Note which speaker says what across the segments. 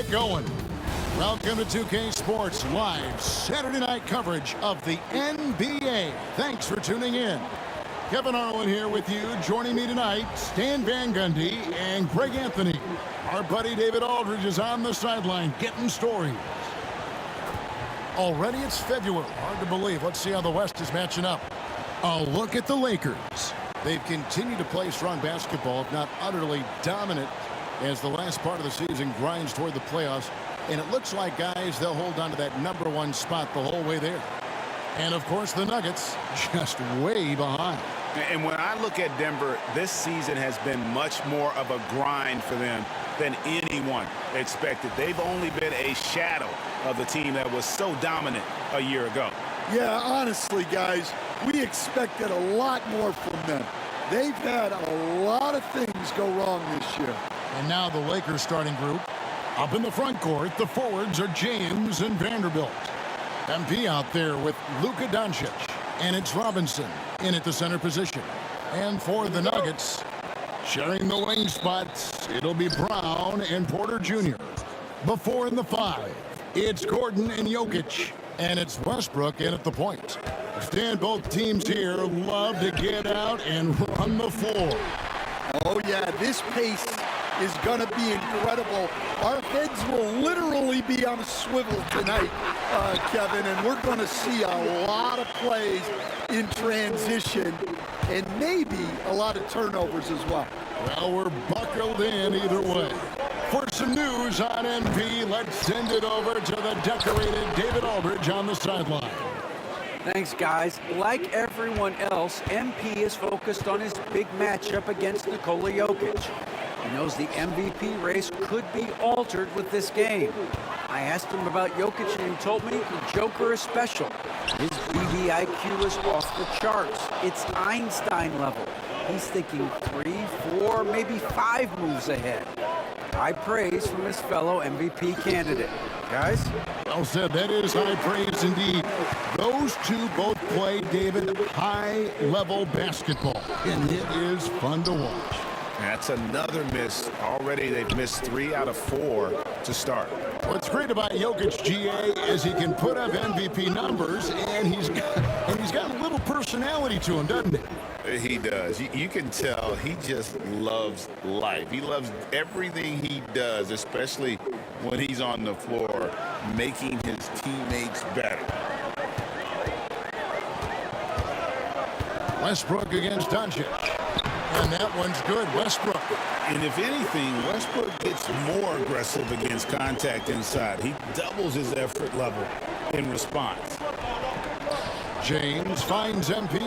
Speaker 1: it going. Welcome to 2K Sports Live Saturday night coverage of the NBA. Thanks for tuning in. Kevin Harlan here with you. Joining me tonight, Stan Van Gundy and Greg Anthony. Our buddy David Aldridge is on the sideline getting stories. Already it's February. Hard to believe. Let's see how the West is matching up. A look at the Lakers. They've continued to play strong basketball, if not utterly dominant, as the last part of the season grinds toward the playoffs. And it looks like, guys, they'll hold on to that #1 spot the whole way there. And, of course, the Nuggets just way behind.
Speaker 2: And when I look at Denver, this season has been much more of a grind for them than anyone expected. They've only been a shadow of the team that was so dominant a year ago.
Speaker 3: Yeah, honestly, guys, we expected a lot more from them. They've had a lot of things go wrong this year.
Speaker 1: And now the Lakers starting group. Up in the front court, the forwards are James and Vanderbilt. MP out there with Luka Doncic. And it's Robinson in at the center position. And for the Nuggets, sharing the wing spots, it'll be Brown and Porter Jr. The 4 and the 5, it's Gordon and Jokic. And it's Westbrook in at the point. Stan, both teams here love to get out and run the floor.
Speaker 3: Oh, yeah, this pace is going to be incredible. Our heads will literally be on a swivel tonight, Kevin, and we're going to see a lot of plays in transition and maybe a lot of turnovers as well.
Speaker 1: Well, we're buckled in either way. For some news on MP, let's send it over to the decorated David Aldridge on the sideline.
Speaker 4: Thanks, guys. Like everyone else, MP is focused on his big matchup against Nikola Jokic. He knows the MVP race could be altered with this game. I asked him about Jokic, and he told me the Joker is special. His BBIQ is off the charts. It's Einstein level. He's thinking 3, 4, maybe 5 moves ahead. High praise from his fellow MVP candidate. Guys?
Speaker 1: Well said. That is high praise indeed. Those two both play, David, high-level basketball, and it is fun to watch.
Speaker 2: That's another miss. Already they've missed 3 out of 4 to start.
Speaker 1: What's great about Jokic, GA, is he can put up MVP numbers, and he's got a little personality to him, doesn't he?
Speaker 2: He does. You can tell he just loves life. He loves everything he does, especially when he's on the floor, making his teammates better.
Speaker 1: Westbrook against Doncic. And that one's good. Westbrook.
Speaker 2: And if anything, Westbrook gets more aggressive against contact inside. He doubles his effort level in response.
Speaker 1: James finds MP.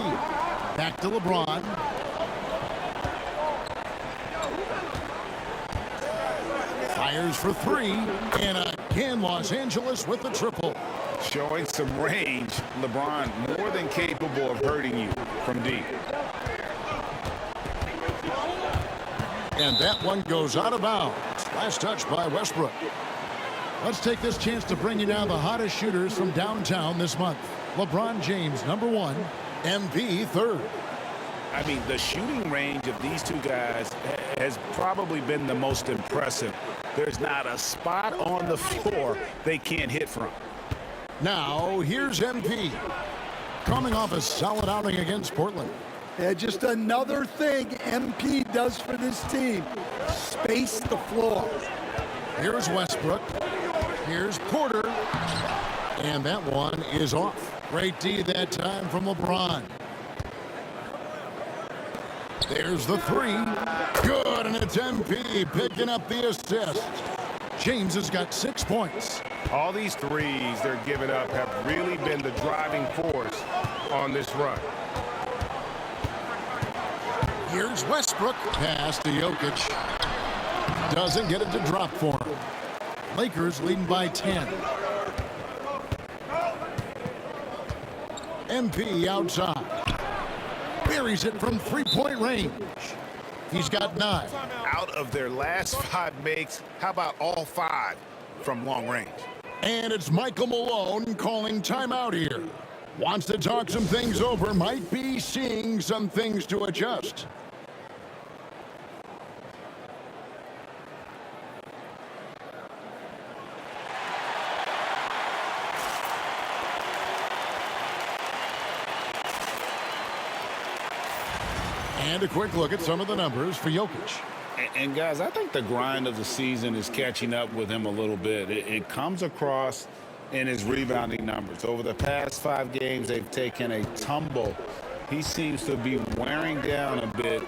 Speaker 1: Back to LeBron. Fires for 3. And again, Los Angeles with the triple.
Speaker 2: Showing some range, LeBron more than capable of hurting you from deep.
Speaker 1: And that one goes out of bounds. Last touch by Westbrook. Let's take this chance to bring you now the hottest shooters from downtown this month. LeBron James, #1. MP, 3rd.
Speaker 2: I mean, the shooting range of these two guys has probably been the most impressive. There's not a spot on the floor they can't hit from.
Speaker 1: Now, here's MP. Coming off a solid outing against Portland.
Speaker 3: Yeah, just another thing MP does for this team. Space the floor.
Speaker 1: Here's Westbrook. Here's Porter. And that one is off. Great D that time from LeBron. There's the 3. Good, and it's MP picking up the assist. James has got 6 points.
Speaker 2: All these threes they're giving up have really been the driving force on this run.
Speaker 1: Here's Westbrook. Pass to Jokic. Doesn't get it to drop for him. Lakers leading by 10. MP outside. Buries it from 3-point range. He's got 9.
Speaker 2: Out of their last 5 makes, how about all 5 from long range?
Speaker 1: And it's Michael Malone calling timeout here. Wants to talk some things over. Might be seeing some things to adjust. And a quick look at some of the numbers for Jokic.
Speaker 2: And guys, I think the grind of the season is catching up with him a little bit. It comes across in his rebounding numbers. Over the past 5 games, they've taken a tumble. He seems to be wearing down a bit.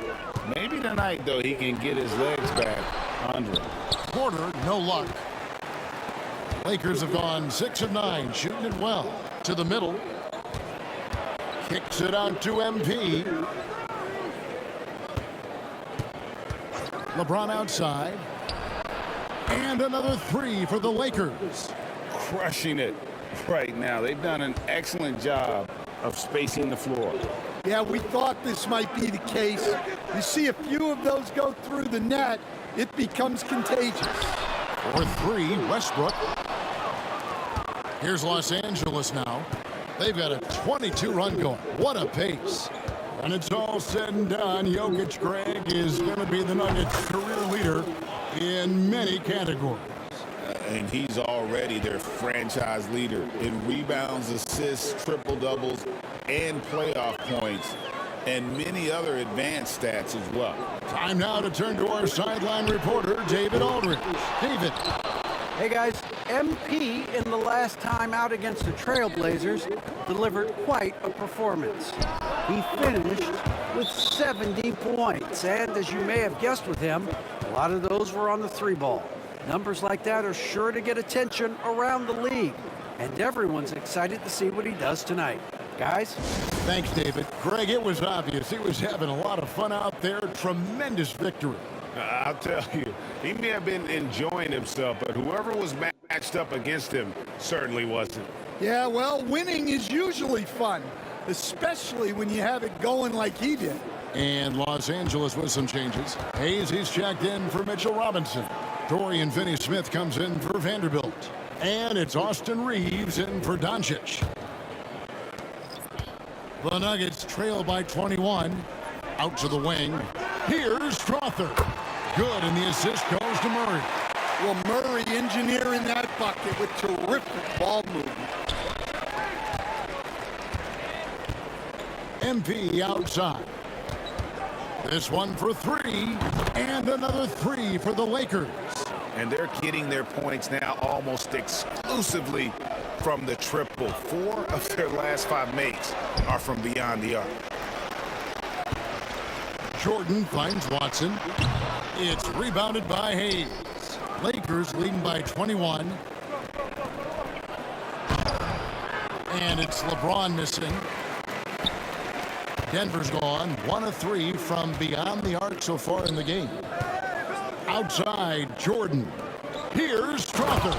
Speaker 2: Maybe tonight, though, he can get his legs back under him.
Speaker 1: Porter, no luck. Lakers have gone 6 of 9, shooting it well. To the middle. Kicks it out to MP. LeBron outside. And another 3 for the Lakers.
Speaker 2: Crushing it right now. They've done an excellent job of spacing the floor.
Speaker 3: Yeah, we thought this might be the case. You see a few of those go through the net, it becomes contagious.
Speaker 1: For 3, Westbrook. Here's Los Angeles now. They've got a 22-run going. What a pace. And it's all said and done, Jokic, Greg, is going to be the Nuggets' career leader in many categories.
Speaker 2: And he's already their franchise leader in rebounds, assists, triple-doubles, and playoff points, and many other advanced stats as well.
Speaker 1: Time now to turn to our sideline reporter, David Aldridge. David.
Speaker 4: Hey guys, MP in the last time out against the Trailblazers delivered quite a performance. He finished with 70 points, and as you may have guessed with him, a lot of those were on the 3-ball. Numbers like that are sure to get attention around the league, and everyone's excited to see what he does tonight. Guys?
Speaker 1: Thanks, David. Greg, it was obvious. He was having a lot of fun out there. Tremendous victory.
Speaker 2: I'll tell you, he may have been enjoying himself, but whoever was matched up against him certainly wasn't.
Speaker 3: Yeah, well, winning is usually fun, especially when you have it going like he did.
Speaker 1: And Los Angeles with some changes. Hayes, he's checked in for Mitchell Robinson. Dorian Finney-Smith comes in for Vanderbilt. And it's Austin Reeves in for Doncic. The Nuggets trail by 21. Out to the wing. Here's Strother. Good, and the assist goes to Murray.
Speaker 3: Well, Murray engineering that bucket with terrific ball movement.
Speaker 1: MP outside. This one for 3, and another 3 for the Lakers.
Speaker 2: And they're getting their points now almost exclusively from the triple. 4 of their last 5 makes are from beyond the arc.
Speaker 1: Jordan finds Watson. It's rebounded by Hayes. Lakers leading by 21. And it's LeBron missing. Denver's gone 1 of 3 from beyond the arc so far in the game. Outside, Jordan. Here's Strother.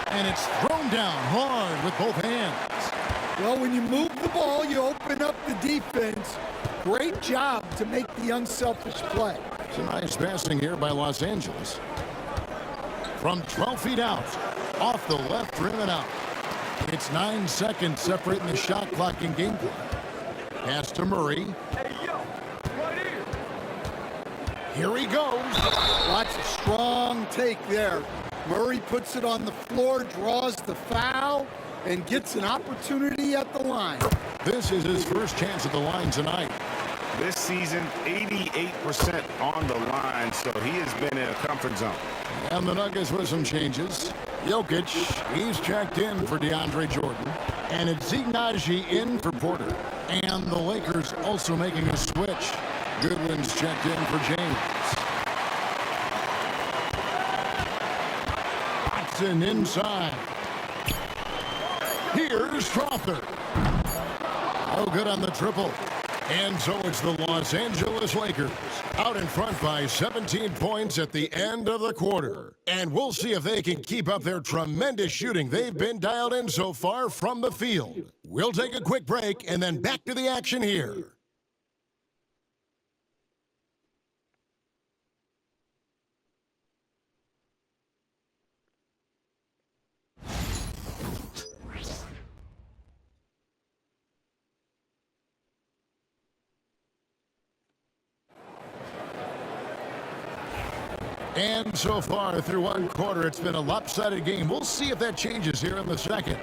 Speaker 1: And it's thrown down hard with both hands.
Speaker 3: Well, when you move the ball, you open up the defense. Great job to make the unselfish play.
Speaker 1: It's a nice passing here by Los Angeles. From 12 feet out, off the left rim and out. It's 9 seconds separating the shot clock and game clock. Pass to Murray. Here he goes.
Speaker 3: That's a strong take there. Murray puts it on the floor, draws the foul, and gets an opportunity at the line.
Speaker 1: This is his first chance at the line tonight.
Speaker 2: This season, 88% on the line, so he has been in a comfort zone.
Speaker 1: And the Nuggets with some changes. Jokic, he's checked in for DeAndre Jordan. And it's Ignaji in for Porter. And the Lakers also making a switch. Goodwin's checked in for James. Watson inside. Here's Strother. Oh, good on the triple. And so it's the Los Angeles Lakers out in front by 17 points at the end of the quarter. And we'll see if they can keep up their tremendous shooting they've been dialed in so far from the field. We'll take a quick break and then back to the action here. And so far through one quarter, it's been a lopsided game. We'll see if that changes here in the second.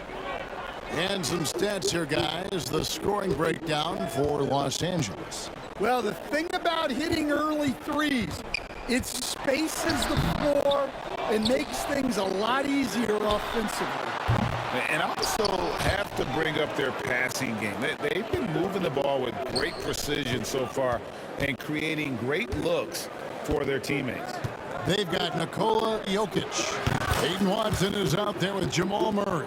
Speaker 1: And some stats here, guys. The scoring breakdown for Los Angeles.
Speaker 3: Well, the thing about hitting early threes, it spaces the floor and makes things a lot easier offensively.
Speaker 2: And also have to bring up their passing game. They've been moving the ball with great precision so far and creating great looks for their teammates.
Speaker 1: They've got Nikola Jokic. Peyton Watson is out there with Jamal Murray.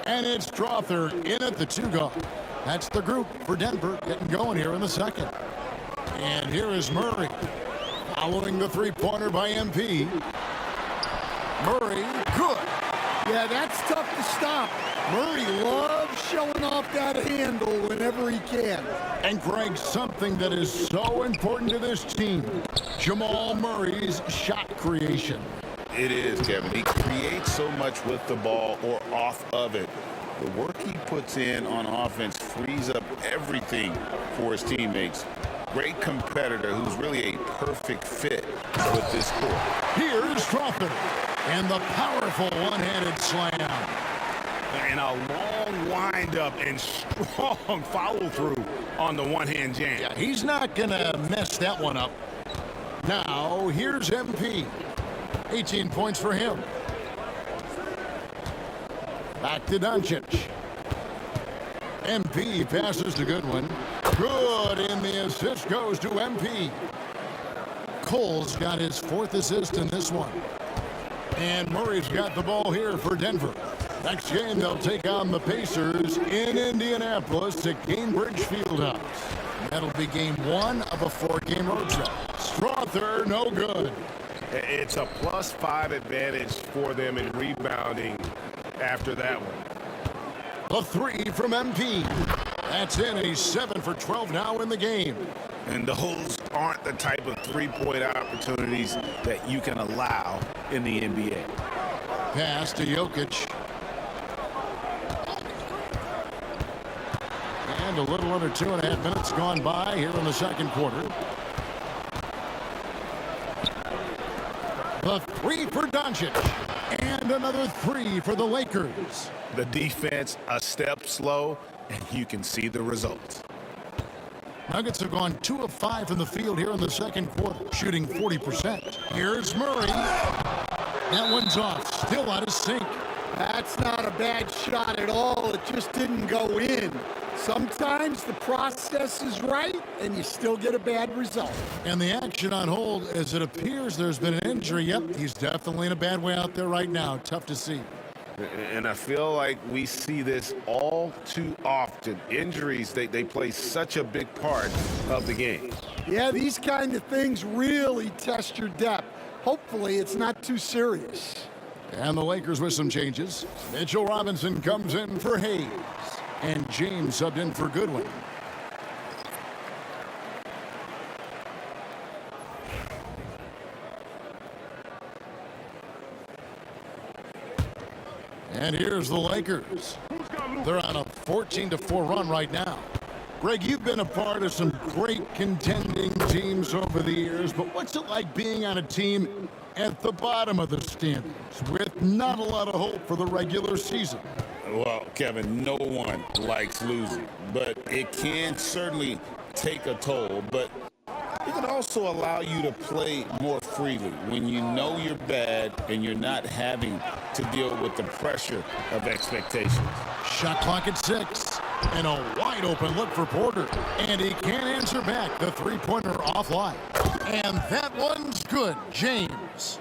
Speaker 1: And it's Strawther in at the 2-guard. That's the group for Denver getting going here in the second. And here is Murray following the three-pointer by MP. Murray, good.
Speaker 3: Yeah, that's tough to stop. Murray loves showing off that handle whenever he can.
Speaker 1: And Greg, something that is so important to this team, Jamal Murray's shot creation.
Speaker 2: It is, Kevin. He creates so much with the ball or off of it. The work he puts in on offense frees up everything for his teammates. Great competitor who's really a perfect fit with this court.
Speaker 1: Here's Strawther and the powerful one-handed slam.
Speaker 2: And a long windup and strong follow-through on the one-hand jam.
Speaker 1: Yeah, he's not going to mess that one up. Now, here's MP. 18 points for him. Back to Doncic. MP passes to Goodwin. Good, and the assist goes to MP. Cole's got his 4th assist in this one. And Murray's got the ball here for Denver. Next game, they'll take on the Pacers in Indianapolis at Gainbridge Fieldhouse. That'll be game 1 of a 4-game road trip. Strawther, no good.
Speaker 2: It's a +5 advantage for them in rebounding after that one.
Speaker 1: A 3 from MP. That's in. He's 7 for 12 now in the game.
Speaker 2: And those aren't the type of three-point opportunities that you can allow in the NBA.
Speaker 1: Pass to Jokic. And a little under 2.5 minutes gone by here in the second quarter. The 3 for Doncic. And another 3 for the Lakers.
Speaker 2: The defense a step slow, and you can see the results.
Speaker 1: Nuggets have gone 2 of 5 from the field here in the second quarter, shooting 40%. Here's Murray. That one's off, still out of sync.
Speaker 3: That's not a bad shot at all. It just didn't go in. Sometimes the process is right, and you still get a bad result.
Speaker 1: And the action on hold, as it appears there's been an injury. Yep, he's definitely in a bad way out there right now. Tough to see.
Speaker 2: And I feel like we see this all too often. Injuries, they play such a big part of the game.
Speaker 3: Yeah, these kind of things really test your depth. Hopefully it's not too serious.
Speaker 1: And the Lakers with some changes. Mitchell Robinson comes in for Hayes. And James subbed in for Goodwin. And here's the Lakers. They're on a 14-4 run right now. Greg, you've been a part of some great contending teams over the years, but what's it like being on a team at the bottom of the standings with not a lot of hope for the regular season?
Speaker 2: Well, Kevin, no one likes losing, but it can certainly take a toll. But it can also allow you to play more freely when you know you're bad and you're not having to deal with the pressure of expectations.
Speaker 1: Shot clock at 6. And a wide open look for Porter. And he can't answer back. The three-pointer offline. And that one's good. James.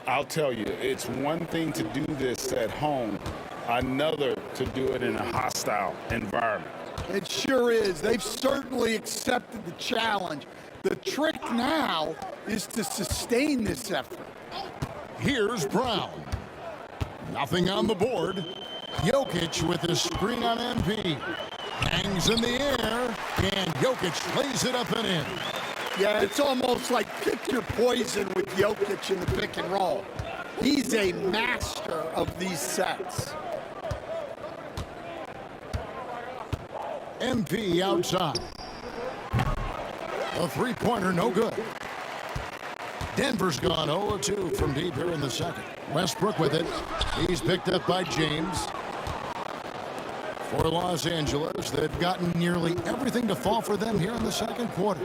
Speaker 2: I'll tell you, it's one thing to do this at home, another to do it in a hostile environment.
Speaker 3: It sure is. They've certainly accepted the challenge. The trick now is to sustain this effort.
Speaker 1: Here's Brown. Nothing on the board. Jokic with a screen on MP. Hangs in the air, and Jokic lays it up and in.
Speaker 3: Yeah, it's almost like pick your poison with Jokic in the pick and roll. He's a master of these sets.
Speaker 1: MP outside. A three-pointer, no good. Denver's gone 0-2 from deep here in the second. Westbrook with it. He's picked up by James. For Los Angeles, they've gotten nearly everything to fall for them here in the second quarter.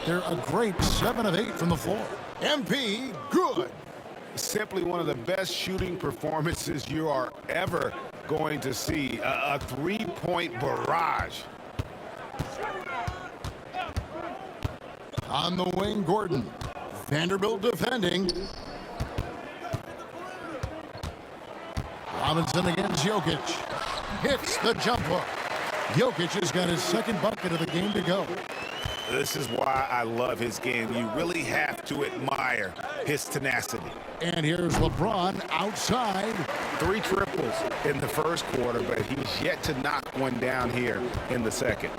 Speaker 1: They're a great 7 of 8 from the floor. MP, good.
Speaker 2: Simply one of the best shooting performances you are ever going to see. A three-point barrage.
Speaker 1: On the wing, Gordon. Vanderbilt defending. Robinson against Jokic. Hits the jump hook. Jokic has got his second bucket of the game to go.
Speaker 2: This is why I love his game. You really have to admire his tenacity.
Speaker 1: And here's LeBron outside.
Speaker 2: 3 triples in the first quarter, but he's yet to knock one down here in the second.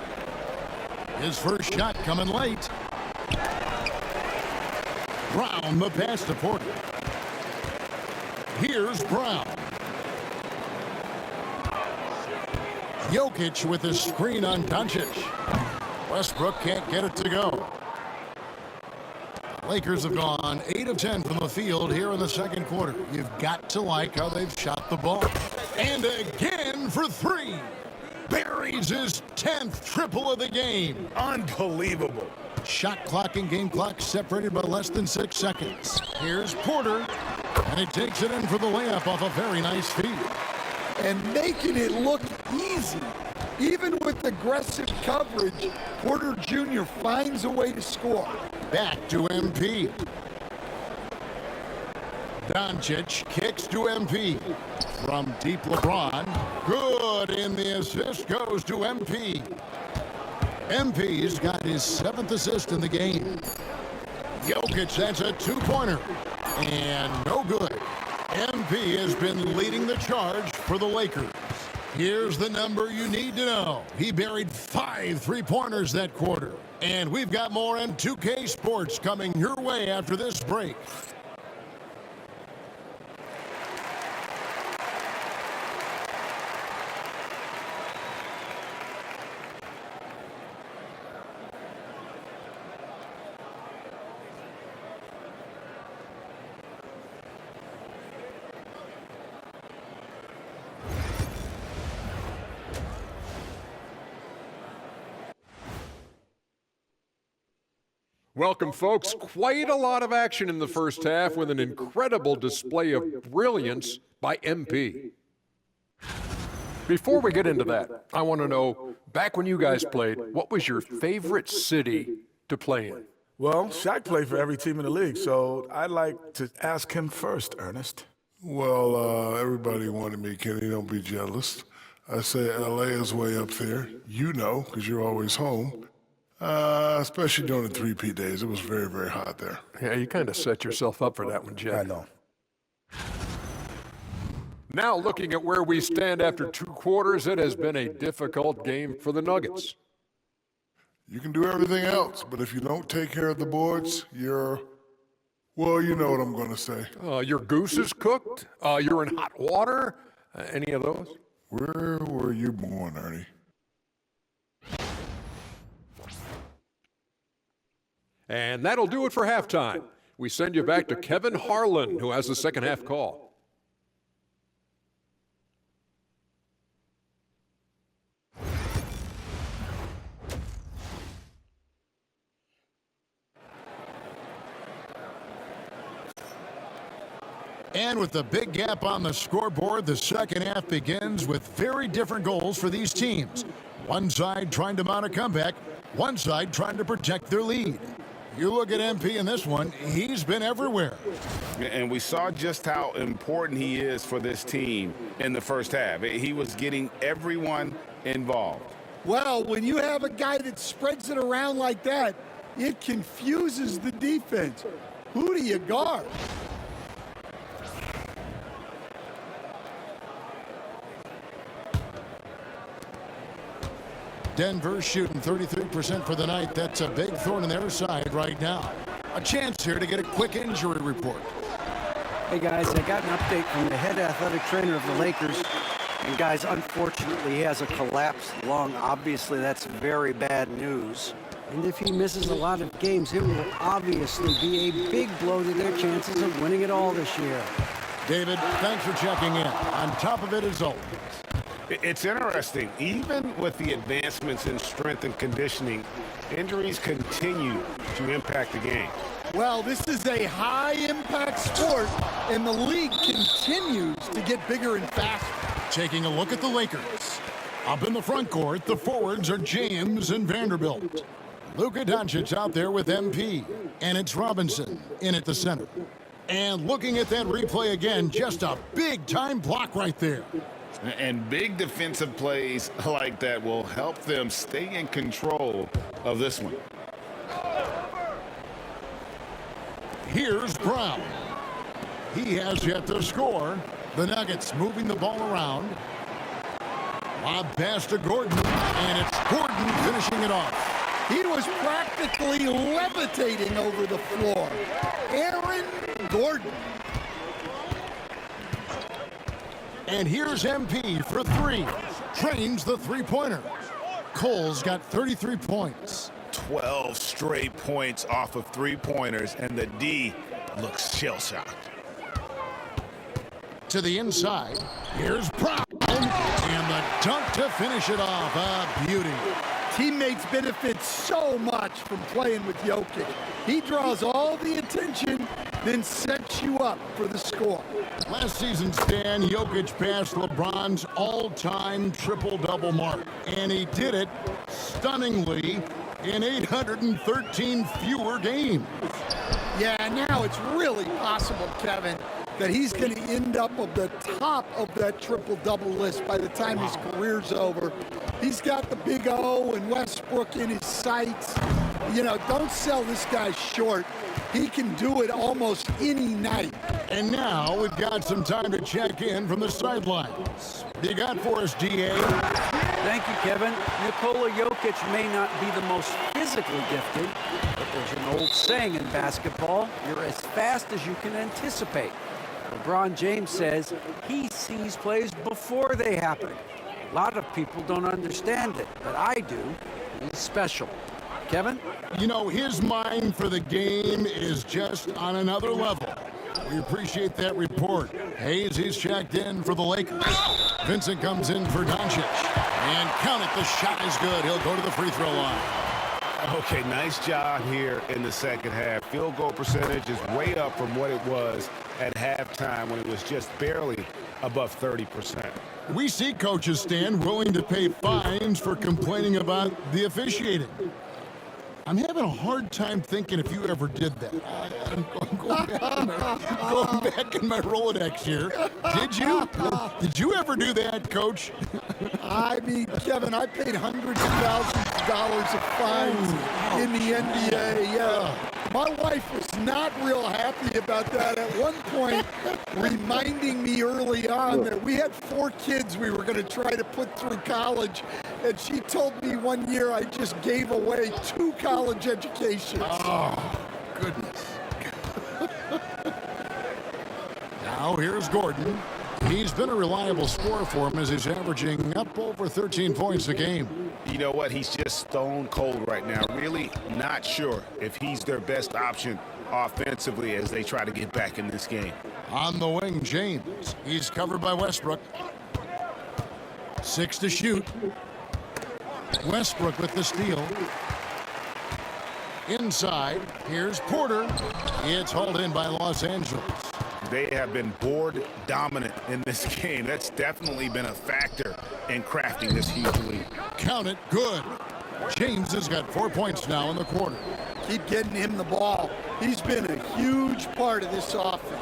Speaker 1: His first shot coming late. Brown the pass to Porter. Here's Brown. Jokic with a screen on Doncic. Westbrook can't get it to go. Lakers have gone 8 of 10 from the field here in the second quarter. You've got to like how they've shot the ball. And again for 3. Buries his 10th triple of the game.
Speaker 2: Unbelievable.
Speaker 1: Shot clock and game clock separated by less than 6 seconds. Here's Porter. And he takes it in for the layup off a very nice feed.
Speaker 3: And making it look easy. Even with aggressive coverage, Porter Jr. finds a way to score.
Speaker 1: Back to MP. Doncic kicks to MP. From deep LeBron. Good, and the assist goes to MP. MP's got his 7th assist in the game. Jokic, that's a 2-pointer. And no good. MP has been leading the charge for the Lakers. Here's the number you need to know. He buried 5 3-pointers that quarter. And we've got more M2K Sports coming your way after this break.
Speaker 5: Welcome, folks. Quite a lot of action in the first half with an incredible display of brilliance by MP. Before we get into that, I want to know, back when you guys played, what was your favorite city to play in?
Speaker 6: Well, Shaq played for every team in the league, so I'd like to ask him first, Ernest.
Speaker 7: Well, everybody wanted me, Kenny. Don't be jealous. I say L.A. is way up there. You know, because you're always home. Especially during the 3P days. It was very, very hot there.
Speaker 5: Yeah, you kind of set yourself up for that one, Jack.
Speaker 6: I know.
Speaker 5: Now, looking at where we stand after 2 quarters, it has been a difficult game for the Nuggets.
Speaker 7: You can do everything else, but if you don't take care of the boards, well, you know what I'm going to say.
Speaker 5: Your goose is cooked? You're in hot water? Any of those?
Speaker 7: Where were you born, Ernie?
Speaker 5: And that'll do it for halftime. We send you back to Kevin Harlan, who has the second half call.
Speaker 1: And with the big gap on the scoreboard, the second half begins with very different goals for these teams. One side trying to mount a comeback, one side trying to protect their lead. You look at MP in this one, he's been everywhere.
Speaker 2: And we saw just how important he is for this team in the first half. He was getting everyone involved.
Speaker 3: Well, when you have a guy that spreads it around like that, it confuses the defense. Who do you guard?
Speaker 1: Denver shooting 33% for the night. That's a big thorn in their side right now. A chance here to get a quick injury report.
Speaker 4: Hey guys, I got an update from the head athletic trainer of the Lakers. And guys, unfortunately, he has a collapsed lung. Obviously, that's very bad news. And if he misses a lot of games, it will obviously be a big blow to their chances of winning it all this year.
Speaker 1: David, thanks for checking in. On top of it, as always,
Speaker 2: It's interesting. Even with the advancements in strength and conditioning, injuries continue to impact the game.
Speaker 3: Well, this is a high-impact sport, and the league continues to get bigger and faster.
Speaker 1: Taking a look at the Lakers. Up in the front court, the forwards are James and Vanderbilt. Luka Doncic out there with MP, and it's Robinson in at the center. And looking at that replay again, just a big-time block right there.
Speaker 2: And big defensive plays like that will help them stay in control of this one.
Speaker 1: Here's Brown. He has yet to score. The Nuggets moving the ball around. Lob pass to Gordon, and it's Gordon finishing it off.
Speaker 3: He was practically levitating over the floor. Aaron Gordon.
Speaker 1: And here's MP for three. Trains the three-pointer. Cole's got 33 points.
Speaker 2: 12 straight points off of three-pointers, and the D looks shell-shocked.
Speaker 1: To the inside, here's Brown, and the dunk to finish it off. A beauty.
Speaker 3: Teammates benefit so much from playing with Jokic. He draws all the attention, then sets you up for the score.
Speaker 1: Last season, Stan, Jokic passed LeBron's all-time triple-double mark, and he did it stunningly in 813 fewer games.
Speaker 3: Yeah, now it's really possible, Kevin, that he's going to end up at the top of that triple-double list by the time his career's over. He's got the Big O and Westbrook in his sights. You know, don't sell this guy short. He can do it almost any night.
Speaker 1: And now we've got some time to check in from the sidelines. You got for us, DA?
Speaker 4: Thank you, Kevin. Nikola Jokic may not be the most physically gifted, but there's an old saying in basketball, you're as fast as you can anticipate. LeBron James says he sees plays before they happen. A lot of people don't understand it, but I do. He's special. Kevin?
Speaker 1: You know, his mind for the game is just on another level. We appreciate that report. Hayes, he's checked in for the Lakers. Vincent comes in for Doncic. And count it, the shot is good. He'll go to the free throw line.
Speaker 2: Okay, nice job here in the second half. Field goal percentage is way up from what it was at halftime when it was just barely above 30%.
Speaker 1: We see coaches, Stan, willing to pay fines for complaining about the officiating. I'm having a hard time thinking if you ever did that. I'm going back in my Rolodex here. Did you? Did you ever do that, Coach?
Speaker 3: I mean, Kevin, I paid hundreds of thousands of dollars of fines in the NBA. Yeah. My wife was not real happy about that at one point, reminding me early on that we had 4 kids we were going to try to put through college, and she told me one year I just gave away 2 college educations.
Speaker 1: Oh, goodness. Now here's Gordon. He's been a reliable scorer for him as he's averaging up over 13 points a game.
Speaker 2: You know what? He's just stone cold right now. Really not sure if he's their best option offensively as they try to get back in this game.
Speaker 1: On the wing, James. He's covered by Westbrook. 6 to shoot. Westbrook with the steal. Inside, here's Porter. It's hauled in by Los Angeles.
Speaker 2: They have been board dominant in this game. That's definitely been a factor in crafting this huge lead.
Speaker 1: Count it, good. James has got 4 points now in the quarter.
Speaker 3: Keep getting him the ball. He's been a huge part of this offense.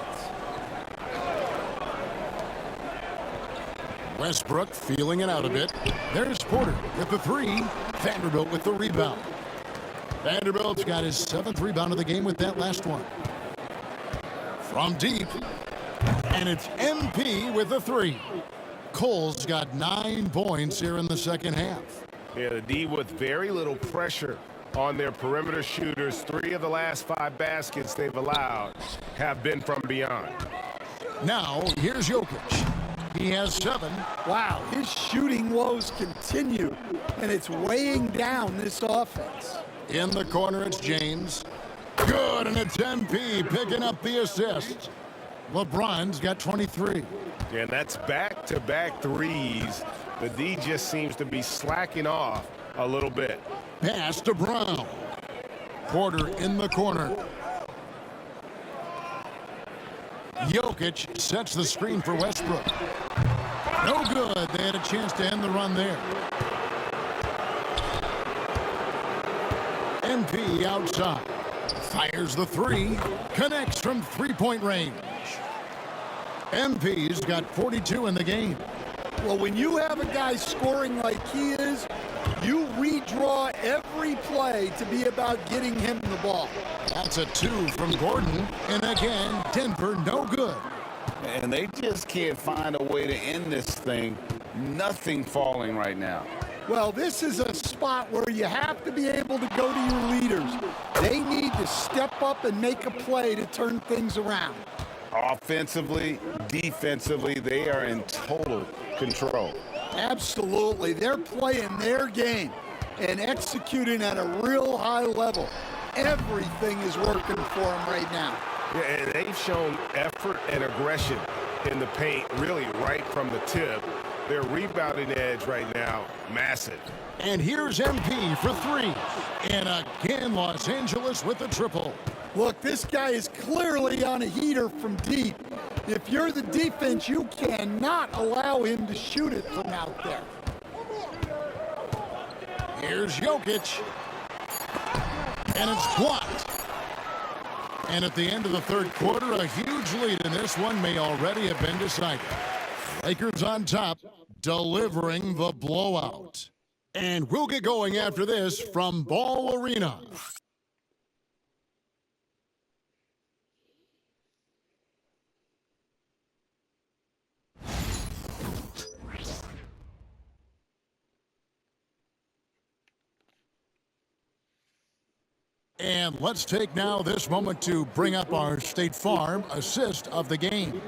Speaker 1: Westbrook feeling it out a bit. There's Porter with the 3. Vanderbilt with the rebound. Vanderbilt's got his 7th rebound of the game with that last one. From deep, and it's MP with the 3. Cole's got 9 points here in the second half.
Speaker 2: Yeah, the D with very little pressure on their perimeter shooters. 3 of the last 5 baskets they've allowed have been from beyond.
Speaker 1: Now, here's Jokic. He has 7.
Speaker 3: Wow, his shooting woes continue, and it's weighing down this offense.
Speaker 1: In the corner, it's James. Good, and it's MP picking up the assist. LeBron's got 23.
Speaker 8: Yeah, and that's back-to-back threes. The D just seems to be slacking off a little bit.
Speaker 1: Pass to Brown. Porter in the corner. Jokic sets the screen for Westbrook. No good. They had a chance to end the run there. MP outside. Fires the three. Connects from three-point range. MP's got 42 in the game.
Speaker 3: Well, when you have a guy scoring like he is, you redraw every play to be about getting him the ball.
Speaker 1: That's a 2 from Gordon. And again, Denver no good.
Speaker 2: And they just can't find a way to end this thing. Nothing falling right now.
Speaker 3: Well, this is a spot where you have to be able to go to your leaders. They need to step up and make a play to turn things around.
Speaker 2: Offensively, defensively, they are in total control.
Speaker 3: Absolutely. They're playing their game and executing at a real high level. Everything is working for them right now.
Speaker 8: Yeah, and they've shown effort and aggression in the paint, really right from the tip. Their rebounding edge right now, massive.
Speaker 1: And here's MP for 3. And again, Los Angeles with the triple.
Speaker 3: Look, this guy is clearly on a heater from deep. If you're the defense, you cannot allow him to shoot it from out there.
Speaker 1: Here's Jokic. And it's blocked. And at the end of the third quarter, a huge lead in this one may already have been decided. Lakers on top, delivering the blowout. And we'll get going after this from Ball Arena. And let's take now this moment to bring up our State Farm assist of the game.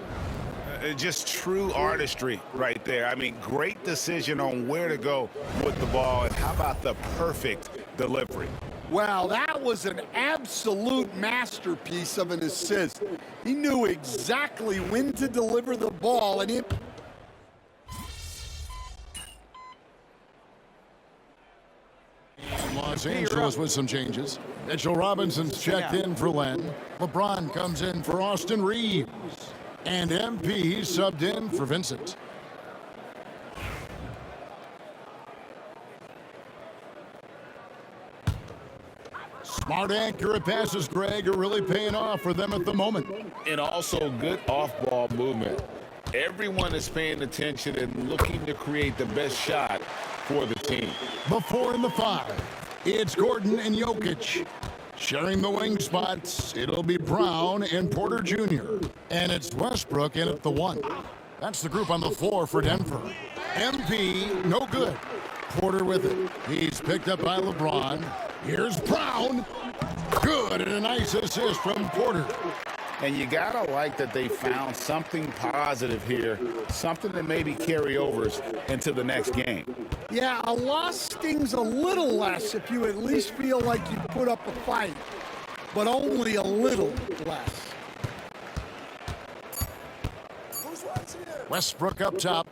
Speaker 2: Just true artistry right there. I mean, great decision on where to go with the ball. And how about the perfect delivery?
Speaker 3: Wow, that was an absolute masterpiece of an assist. He knew exactly when to deliver the ball, and it...
Speaker 1: Los Angeles with some changes. Mitchell Robinson's checked in for Len. LeBron comes in for Austin Reeves. And MP subbed in for Vincent. Smart, accurate passes, Greg, are really paying off for them at the moment.
Speaker 2: And also good off-ball movement. Everyone is paying attention and looking to create the best shot for the team.
Speaker 1: The 4 and the 5. It's Gordon and Jokic. Sharing the wing spots, it'll be Brown and Porter Jr. And it's Westbrook in at the 1. That's the group on the floor for Denver. MP, no good. Porter with it. He's picked up by LeBron. Here's Brown. Good, and a nice assist from Porter.
Speaker 2: And you gotta like that they found something positive here, something that maybe carry overs into the next game.
Speaker 3: Yeah, a loss stings a little less if you at least feel like you put up a fight, but only a little less.
Speaker 1: Westbrook up top.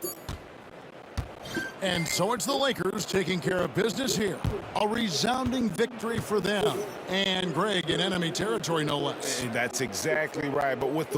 Speaker 1: And so it's the Lakers taking care of business here. A resounding victory for them. And Greg in enemy territory, no less.
Speaker 2: That's exactly right. But with